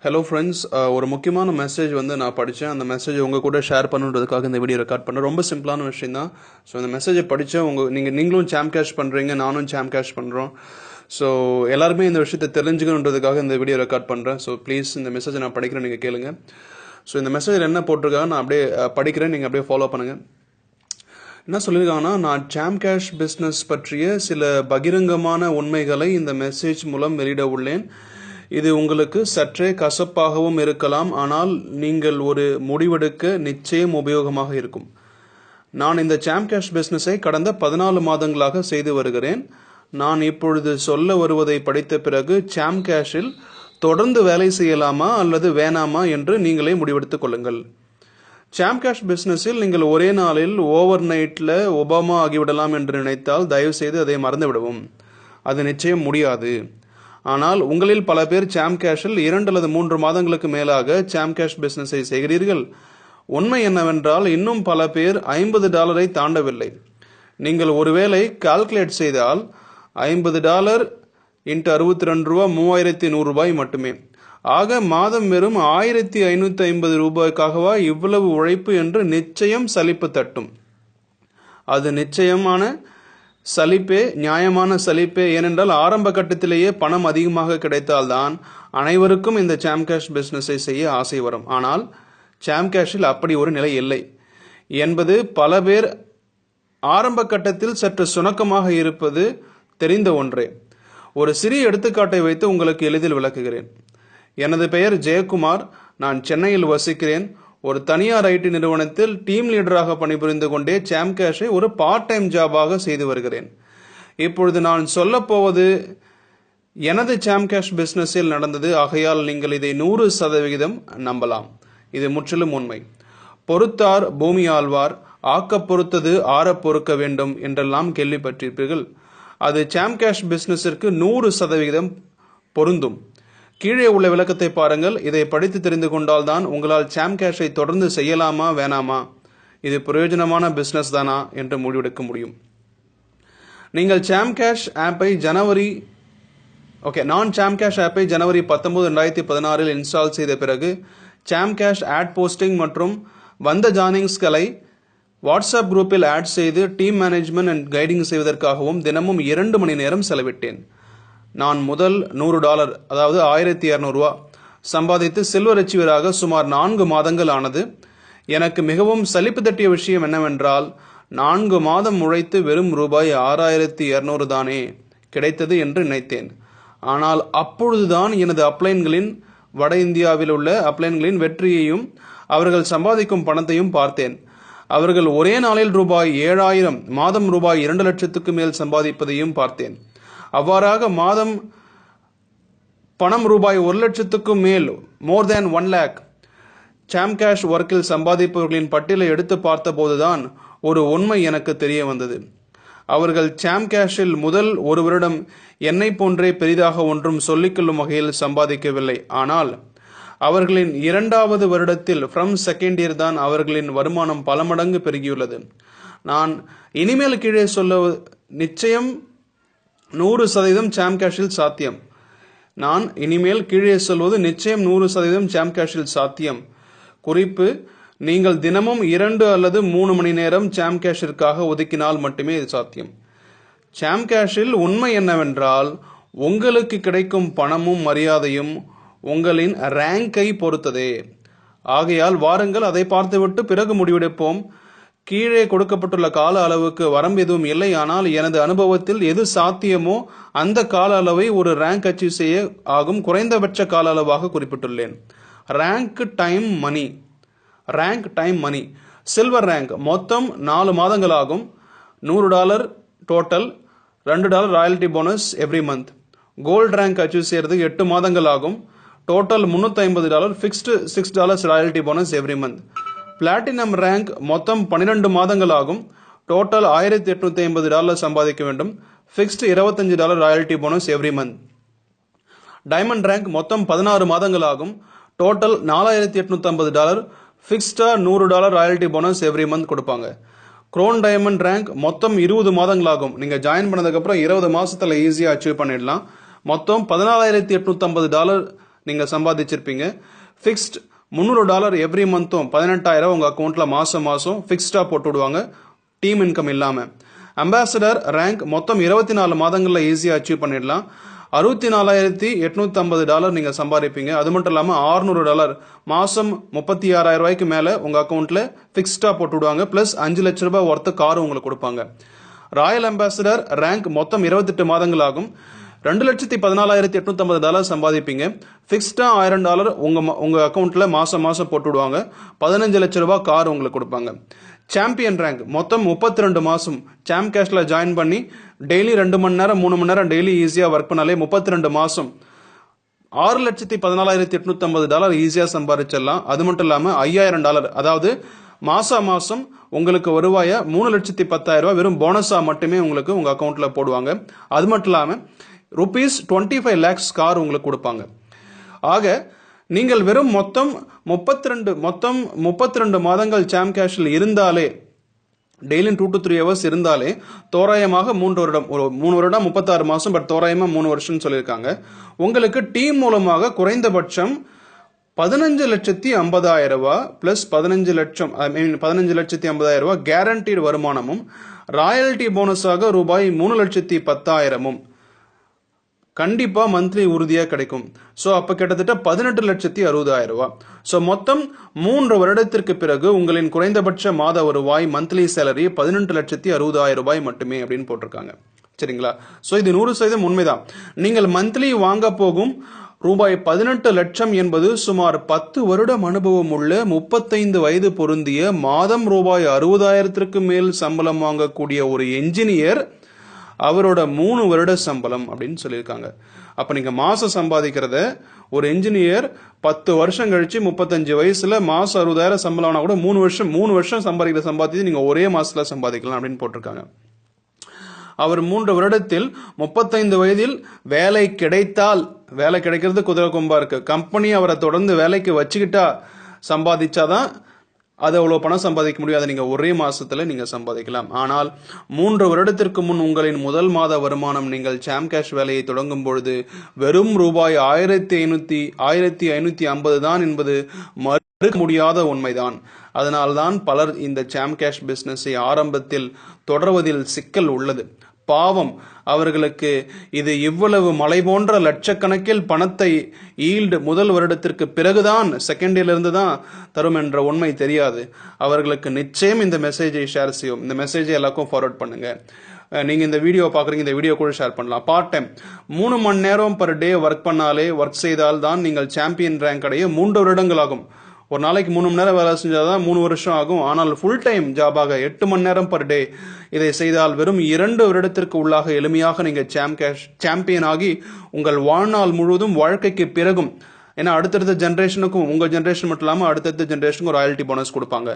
Hello friends, ஒரு முக்கியமான message வந்து நான் படித்தேன். அந்த மெசேஜ் உங்கள் கூட ஷேர் பண்ணுறதுக்காக இந்த வீடியோ ரெக்கார்ட் பண்ணேன். ரொம்ப சிம்பிளான விஷயம் தான். ஸோ இந்த மெசேஜை படித்தேன். நீங்களும் சாம் கேஷ் பண்ணுறீங்க, நானும் சாம் கேஷ் பண்ணுறோம். ஸோ எல்லாருமே இந்த விஷயத்தை தெரிஞ்சுக்கணுன்றதுக்காக இந்த வீடியோ ரெக்கார்ட் பண்ணுறேன். ஸோ ப்ளீஸ் இந்த மெசேஜை நான் படிக்கிறேன், நீங்கள் கேளுங்க. ஸோ இந்த மெசேஜில் என்ன போட்டிருக்காங்க நான் அப்படியே படிக்கிறேன், நீங்கள் அப்படியே ஃபாலோ பண்ணுங்கள். என்ன சொல்லியிருக்காங்கன்னா, நான் சாம் கேஷ் பிஸ்னஸ் பற்றிய சில பகிரங்கமான உண்மைகளை இந்த மெசேஜ் மூலம் வெளியிட உள்ளேன். இது உங்களுக்கு சற்றே கசப்பாகவும் இருக்கலாம், ஆனால் நீங்கள் ஒரு முடிவெடுக்க நிச்சயம் உபயோகமாக இருக்கும். நான் இந்த சாம் கேஷ் பிஸ்னஸை கடந்த 14 மாதங்களாக செய்து வருகிறேன். நான் இப்பொழுது சொல்ல வருவதை படித்த பிறகு சாம் கேஷில் தொடர்ந்து வேலை செய்யலாமா அல்லது வேணாமா என்று நீங்களே முடிவெடுத்துக் கொள்ளுங்கள். சாம் கேஷ் பிஸ்னஸில் நீங்கள் ஒரே நாளில் ஓவர் நைட்டில் ஒபாமா ஆகிவிடலாம் என்று நினைத்தால் தயவு செய்து அதை மறந்து விடவும். அது நிச்சயம் முடியாது. ஆனால் உங்களில் பல பேர் சாம் கேஷில் 2 அல்லது 3 மாதங்களுக்கு மேலாக சாம் கேஷ் பிஸ்னஸை செய்கிறீர்கள். உண்மை என்னவென்றால் இன்னும் பல பேர் $50 தாண்டவில்லை. நீங்கள் ஒருவேளை கால்குலேட் செய்தால் $50 × 62 ரூபா $3100 மட்டுமே. ஆக மாதம் வெறும் $1550 இவ்வளவு உழைப்பு என்று நிச்சயம் சலிப்பு தட்டும். அது நிச்சயமான சலிப்பே, நியாயமான சலிப்பே. ஏனென்றால் ஆரம்ப கட்டத்திலேயே பணம் அதிகமாக கிடைத்தால்தான் அனைவருக்கும் இந்த சாம் கேஷ் பிஸ்னஸை செய்ய ஆசை வரும். ஆனால் சாம் கேஷில் அப்படி ஒரு நிலை இல்லை என்பது பல பேர் ஆரம்ப கட்டத்தில் சற்று சுணக்கமாக இருப்பது தெரிந்த ஒன்றே. ஒரு சிறிய எடுத்துக்காட்டை வைத்து உங்களுக்கு எளிதில் விளக்குகிறேன். எனது பெயர் ஜெயக்குமார். நான் சென்னையில் வசிக்கிறேன். ஒரு தனியார் ஐடி நிறுவனத்தில் டீம் லீடராக பணிபுரிந்து கொண்டே சாம் கேஷை ஒரு பார்ட் டைம் ஜாபாக செய்து வருகிறேன். இப்பொழுது நான் சொல்ல போவது எனது சாம் கேஷ் பிசினஸில் நடந்தது. ஆகையால் நீங்கள் இதை 100% நம்பலாம். இது முற்றிலும் உண்மை. பொறுத்தார் பூமி ஆழ்வார், ஆக்க பொறுத்தது ஆற பொறுக்க வேண்டும் என்றெல்லாம் கேள்விப்பட்டிருப்பீர்கள். அது சாம் கேஷ் பிசினஸிற்கு 100% பொருந்தும். கீழே உள்ள விளக்கத்தை பாருங்கள். இதை படித்து தெரிந்து கொண்டால் தான் உங்களால் சாம் கேஷை தொடர்ந்து செய்யலாமா வேணாமா, இது பிரயோஜனமான பிசினஸ் தானா என்று முடிவெடுக்க முடியும். நீங்கள் சாம் கேஷ் ஆப்பை நான் சாம் கேஷ் ஆப்பை ஜனவரி 19, 2016 இன்ஸ்டால் செய்த பிறகு சாம் கேஷ் ஆட் போஸ்டிங் மற்றும் வந்த ஜாயினிங்ஸ்களை வாட்ஸ்அப் குரூப்பில் ஆட் செய்து டீம் மேனேஜ்மெண்ட் அண்ட் கைடிங் செய்வதற்காகவும் தினமும் 2 மணி நேரம் செலவிட்டேன். நான் முதல் $100, அதாவது $1200 சம்பாதித்து சில்வர் அச்சீவராக சுமார் 4 மாதங்கள் ஆனது. எனக்கு மிகவும் சலிப்பு தட்டிய விஷயம் என்னவென்றால் 4 மாதம் உழைத்து வெறும் ரூபாய் 6200 தானே கிடைத்தது என்று நினைத்தேன். ஆனால் அப்பொழுதுதான் எனது அப்ளைன்களின் வட இந்தியாவில் உள்ள அப்ளைன்களின் வெற்றியையும் அவர்கள் சம்பாதிக்கும் பணத்தையும் பார்த்தேன். அவர்கள் ஒரே நாளில் ரூபாய் 7000, மாதம் ரூபாய் 2 லட்சத்துக்கு மேல் சம்பாதிப்பதையும் பார்த்தேன். அவ்வாறாக மாதம் பணம் ரூபாய் 1 லட்சத்துக்கும் மேல், மோர் தேன் 1 lakh சாம் கேஷ் ஒர்க்கில் சம்பாதிப்பவர்களின் பட்டியலை எடுத்து பார்த்த போதுதான் ஒரு உண்மை எனக்கு தெரிய வந்தது. அவர்கள் சாம் கேஷில் முதல் 1 வருடம் என்னை போன்றே பெரிதாக ஒன்றும் சொல்லிக்கொள்ளும் வகையில் சம்பாதிக்கவில்லை. ஆனால் அவர்களின் 2வது வருடத்தில் ஃப்ரம் செகண்ட் இயர் தான் அவர்களின் வருமானம் பல மடங்கு பெருகியுள்ளது. நான் இனிமேல் கீழே சொல்ல நிச்சயம் 100% சாம் கேஷில் சாத்தியம். நான் இனிமேல் கீழே சொல்வது நிச்சயம் 100% சாம் கேஷில் சாத்தியம். குறிப்பு: நீங்கள் தினமும் 2 அல்லது 3 மணி நேரம் சாம் கேஷிற்காக ஒதுக்கினால் மட்டுமே இது சாத்தியம். சாம் கேஷில் உண்மை என்னவென்றால் உங்களுக்கு கிடைக்கும் பணமும் மரியாதையும் உங்களின் ரேங்கை பொறுத்ததே. ஆகையால் வாருங்கள் அதை பார்த்துவிட்டு பிறகு முடிவெடுப்போம். கீழே கொடுக்கப்பட்டுள்ள கால அளவுக்கு வரம்பு எதுவும் இல்லை. ஆனால் எனது அனுபவத்தில் எது சாத்தியமோ அந்த கால அளவை ஒரு ரேங்க் அச்சீவ் செய்ய ஆகும் குறைந்தபட்ச கால அளவாக குறிப்பிட்டுள்ளேன். ரேங்க் டைம் மணி. சில்வர் ரேங்க் மொத்தம் 4 மாதங்கள் ஆகும். $100 total, $2 royalty bonus every month. Gold rank achieve செய்யறது 8 மாதங்கள் ஆகும். Total $350, fixed $6 royalty bonus every month. Platinum rank மொத்தம் 12 மாதங்கள் ஆகும். டோட்டல் $1850 சம்பாதிக்க வேண்டும். Fixed $25 royalty bonus every month. Diamond rank மொத்தம் 16 மாதங்கள் ஆகும். டோட்டல் $4850, ஃபிக்ஸ்டா $100 ராயல்டி போனஸ் எவ்ரி மந்த் கொடுப்பாங்க. குரோன் டைமண்ட் ரேங்க் மொத்தம் 20 மாதங்கள் ஆகும். நீங்க ஜாயின் பண்ணதுக்கு அப்புறம் 20 மாசத்துல ஈஸியா அச்சீவ் பண்ணிடலாம். மொத்தம் $14850 நீங்கள் சம்பாதிச்சிருப்பீங்க. ஃபிக்ஸ்ட் $300 எவ்ரி மந்த்தும் 18,000 உங்கள் அக்கௌண்ட்டில் மாதம் ஃபிக்ஸ்டாக போட்டு விடுவாங்க, டீம் இன்கம் இல்லாமல். அம்பாசடர் ரேங்க் மொத்தம் 24 மாதங்களில் ஈஸியாக அச்சீவ் பண்ணிடலாம். $64,850 நீங்கள் சம்பாதிப்பீங்க. அது மட்டும் இல்லாமல் $600 மாதம் 36,000 மேலே உங்கள் அக்கௌண்ட்டில் ஃபிக்ஸ்டாக போட்டு விடுவாங்க. ப்ளஸ் 5 லட்ச ரூபாய் ஒர்த்து காரும் உங்களுக்கு கொடுப்பாங்க. ராயல் அம்பாசடர் ரேங்க் மொத்தம் 28 மாதங்கள் ஆகும். $2,14,850 சம்பாதிப்பீங்க. ஃபிக்ஸ்டா $1,000 உங்க அக்கௌண்ட்ல மாசம் போட்டு விடுவாங்க. 15 லட்ச ரூபாய் கார் உங்களுக்கு கொடுப்பாங்க. சாம்பியன் ரேங்க் மொத்தம் 32 மாசம் சாம் கேஷ்ல ஜாயின் பண்ணி டெய்லி 2 மணி நேரம் 3 மணி நேரம் டெய்லி ஈஸியா ஒர்க் பண்ணாலே 32 மாசம் $6,14,850 ஈஸியா சம்பாதிச்சிடலாம். அது மட்டும் இல்லாம $5,000, அதாவது மாசம் உங்களுக்கு வருவாய $3,10,000 வெறும் போனஸா மட்டுமே உங்களுக்கு உங்க அக்கௌண்ட்ல போடுவாங்க. அது மட்டும் இல்லாம ₹25 lakhs கார் உங்களுக்கு கொடுப்பாங்க. ஆக நீங்கள் வெறும் மொத்தம் 32 மாதங்கள் சாம் கேஷில் இருந்தாலே, டெய்லி 2 to 3 hours இருந்தாலே தோராயமாக 3 வருடம், 3 வருடம் 36 மாசம், பட் தோராயமா 3 வருஷம் சொல்லியிருக்காங்க. உங்களுக்கு டீம் மூலமாக குறைந்தபட்சம் $15,50,000 பிளஸ் 15,50,000 கேரண்டீடு வருமானமும், ராயல்டி போனஸாக ரூபாய் 3,10,000 கண்டிப்பா மந்த்லி உறுதியா கிடைக்கும். சோ அப்ப கிட்டத்தட்ட 18,60,000. சோ மொத்தம் 3 வருடத்திற்கு பிறகு உங்களின் குறைந்தபட்ச மாத வருவாய் மந்த்லி சேலரி $18,60,000 மட்டுமே அப்படின்னு போட்டிருக்காங்க. சரிங்களா? சோ இது 100% உண்மைதான். நீங்கள் மந்த்லி வாங்க போகும் ரூபாய் 18 லட்சம் என்பது சுமார் 10 வருடம் அனுபவம் உள்ள 35 வயது பொருந்திய மாதம் ரூபாய் 60,000 மேல் சம்பளம் வாங்கக்கூடிய ஒரு என்ஜினியர் அவரோட 3 வருட சம்பளம் அப்படின்னு சொல்லியிருக்காங்க. அப்ப நீங்க மாசம் சம்பாதிக்கிறத ஒரு என்ஜினியர் 10 வருஷம் கழிச்சு 35 வயசுல மாசம் 60,000 சம்பளம் கூட 3 வருஷம் சம்பாதிக்கிற சம்பாதிச்சு நீங்க ஒரே மாசத்துல சம்பாதிக்கலாம் அப்படின்னு போட்டிருக்காங்க. அவர் 3 வருடத்தில் 35 வயதில் வேலை கிடைத்தால், வேலை கிடைக்கிறது குதிரை கொம்பா இருக்கு, கம்பெனி அவரை தொடர்ந்து வேலைக்கு வச்சுக்கிட்டா சம்பாதிச்சாதான் அது அவ்வளவு பணம் சம்பாதிக்க முடியாது. நீங்க ஒரே மாசத்துல நீங்க சம்பாதிக்கலாம். ஆனால் 3 வருடத்திற்கு முன் உங்களின் முதல் மாத வருமானம் நீங்கள் சாம் கேஷ் வேலையை தொடங்கும் பொழுது வெறும் ரூபாய் 1,550 தான் என்பது மறுக்க முடியாத உண்மைதான். அதனால்தான் பலர் இந்த சாம் கேஷ் பிசினஸை ஆரம்பத்தில் தொடர்வதில் சிக்கல் உள்ளது. பாவம், அவர்களுக்கு இது இவ்வளவு மலை போன்ற லட்சக்கணக்கில் பணத்தை ஈல்டு முதல் வருடத்திற்கு பிறகுதான், செகண்ட் இயர்ல இருந்து தான் தரும் என்ற உண்மை தெரியாது. அவர்களுக்கு நிச்சயம் இந்த மெசேஜை ஷேர் செய்யும். இந்த மெசேஜை எல்லாருக்கும் ஃபார்வர்ட் பண்ணுங்க. நீங்க இந்த வீடியோ பாக்குறீங்க, இந்த வீடியோ கூட ஷேர் பண்ணலாம். பார்ட் டைம் 3 மணி நேரம் பர் டே ஒர்க் செய்தால் தான் நீங்கள் சாம்பியன் ரேங்க் அடைய 3 வருடங்கள் ஆகும். ஒரு நாளைக்கு 3 மணி நேரம் வேலை செஞ்சாதான் 3 வருஷம் ஆகும். ஆனால் ஃபுல் டைம் ஜாபாக 8 மணி நேரம் பர் டே இதை செய்தால் வெறும் 2 வருடத்திற்கு உள்ளாக எளிமையாக நீங்க சாம்பியன் ஆகி உங்கள் வாழ்நாள் முழுவதும் வாழ்க்கைக்கு பிறகும், ஏன்னா அடுத்தடுத்த ஜெனரேஷனுக்கும், உங்க ஜெனரேஷன் மட்டும் இல்லாம அடுத்தடுத்த ஜெனரேஷனுக்கும் ஒரு ராயல்டி போனஸ் கொடுப்பாங்க.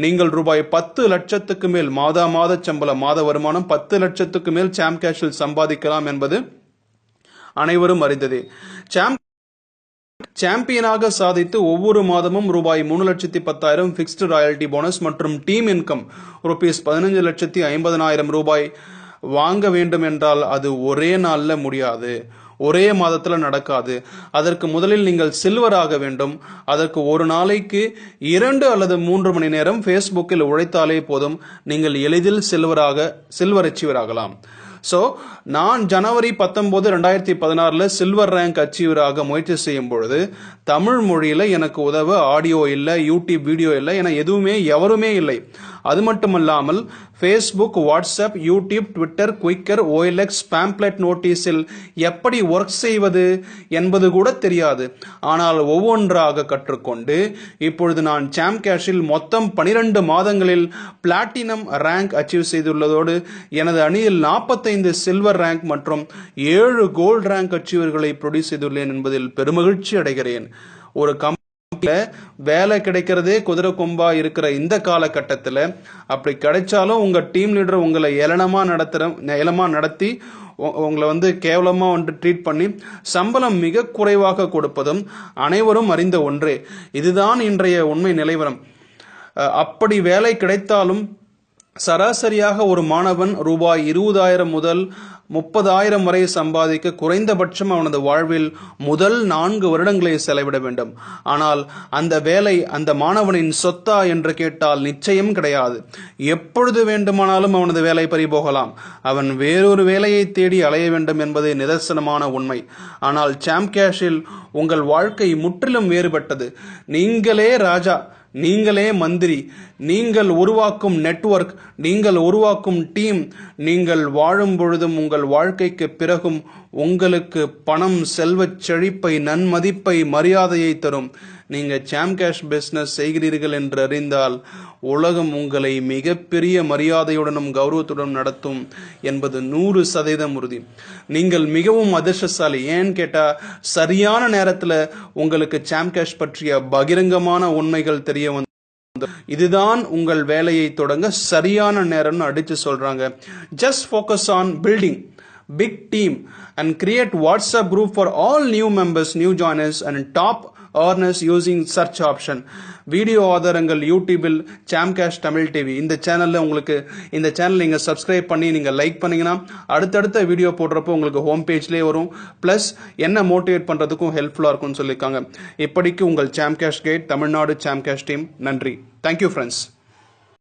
நீங்கள் ரூபாய் 10 லட்சத்துக்கு மேல் மாத சம்பளம், மாத வருமானம் 10 லட்சத்துக்கு மேல் சாம் கேஷில் சம்பாதிக்கலாம் என்பது அனைவரும் அறிந்ததே. சாம்பியனாக சாதித்து ஒவ்வொரு மாதமும் ரூபாய் 3,10,000 பிக்ஸ்டு ராயல்டி போனஸ் மற்றும் டீம் இன்கம் ரூபீஸ் 15,50,000 வாங்க வேண்டும் என்றால் அது ஒரே நாள்ல முடியாது, ஒரே மாதத்துல நடக்காது. அதற்கு முதலில் நீங்கள் சில்வர் ஆக வேண்டும். அதற்கு ஒரு நாளைக்கு 2 அல்லது 3 மணி நேரம் ஃபேஸ்புக்கில் உழைத்தாலே போதும், நீங்கள் எளிதில் சில்வர் அச்சீவர் ஆகலாம். சோ நான் ஜனவரி 19, 2016 சில்வர் ரேங்க் அச்சீவராக முயற்சி செய்யும் பொழுது தமிழ் மொழியில எனக்கு உதவ ஆடியோ இல்லை, யூடியூப் வீடியோ இல்லை, என எவருமே இல்லை. அது மட்டுமல்லாமல் Facebook, WhatsApp, YouTube, Twitter, Quikr, OLX, pamphlet நோட்டீஸில் எப்படி ஒர்க் செய்வது என்பது கூட தெரியாது. ஆனால் ஒவ்வொன்றாக கற்றுக்கொண்டு இப்பொழுது நான் சாம் கேஷில் மொத்தம் 12 மாதங்களில் பிளாட்டினம் ரேங்க் அச்சீவ் செய்துள்ளதோடு எனது அணியில் 45 சில்வர் ரேங்க் மற்றும் 7 கோல்ட் ரேங்க் அச்சீவர்களை ப்ரொடியூஸ் செய்துள்ளேன் என்பதில் பெருமகிழ்ச்சி அடைகிறேன். ஒரு வேலை கிடைக்கிறதே குதிரை கொம்பா இருக்கிற இந்த காலகட்டத்தில் அப்படி கிடைச்சாலும் உங்க டீம் லீடர் உங்களை ஏளனமா நடத்தி உங்களை கேவலமா ட்ரீட் பண்ணி சம்பளம் மிக குறைவாக கொடுப்பதும் அனைவரும் அறிந்த ஒன்றே. இதுதான் இன்றைய உண்மை நிலவரம். அப்படி வேலை கிடைத்தாலும் சராசரியாக ஒரு மாணவன் ரூபாய் 20,000 முதல் 30,000 வரை சம்பாதிக்க குறைந்தபட்சம் அவனது வாழ்வில் முதல் 4 வருடங்களை செலவிட வேண்டும். ஆனால் அந்த வேலை அந்த மாணவனின் சொத்தா என்று கேட்டால் நிச்சயம் கிடையாது. எப்பொழுது வேண்டுமானாலும் அவனது வேலை பறிபோகலாம். அவன் வேறொரு வேலையை தேடி அலைய வேண்டும் என்பது நிதர்சனமான உண்மை. ஆனால் சாம் கேஷில் உங்கள் வாழ்க்கை முற்றிலும் வேறுபட்டது. நீங்களே ராஜா, நீங்களே மந்திரி, நீங்கள் உருவாக்கும் நெட்வொர்க், நீங்கள் உருவாக்கும் டீம், நீங்கள் வாழும் பொழுதும் உங்கள் வாழ்க்கைக்கு பிறகும் உங்களுக்கு பணம், செல்வச் செழிப்பை, நன்மதிப்பை, மரியாதையை தரும். நீங்க சாம் கேஷ் பிசினஸ் செய்கிறீர்கள் என்று அறிந்தால் உலகம் உங்களை மிகப்பெரிய மரியாதையுடனும் கௌரவத்துடன் நடத்தும் என்பது 100% உறுதி. நீங்கள் மிகவும் அதிர்ஷ்டசாலி. ஏன்னு கேட்டா சரியான நேரத்துல உங்களுக்கு சாம் கேஷ் பற்றிய பகிரங்கமான உண்மைகள் தெரிய வந்து இதுதான் உங்கள் வேலையை தொடங்க சரியான நேரம்னு அடிச்சு சொல்றாங்க. Just focus on building big team and create WhatsApp group for all new members, new joiners and top earners using search option. Video ஆதாரங்கள் யூடியூபில் சாம் கேஷ் தமிழ் டிவி இந்த சேனல்ல உங்களுக்கு இந்த சேனல் நீங்க சப்ஸ்கிரைப் பண்ணி நீங்க லைக் பண்ணீங்கன்னா அடுத்தடுத்த வீடியோ போடுறப்போ உங்களுக்கு ஹோம் பேஜ்லேயே வரும். பிளஸ் என்ன மோட்டிவேட் பண்றதுக்கும் ஹெல்ப்ஃபுல்லா இருக்கும்னு சொல்லியிருக்காங்க. இப்படிக்கு உங்கள் சாம் கேஷ் கைட் தமிழ்நாடு சாம் கேஷ் டீம். நன்றி. Thank you friends.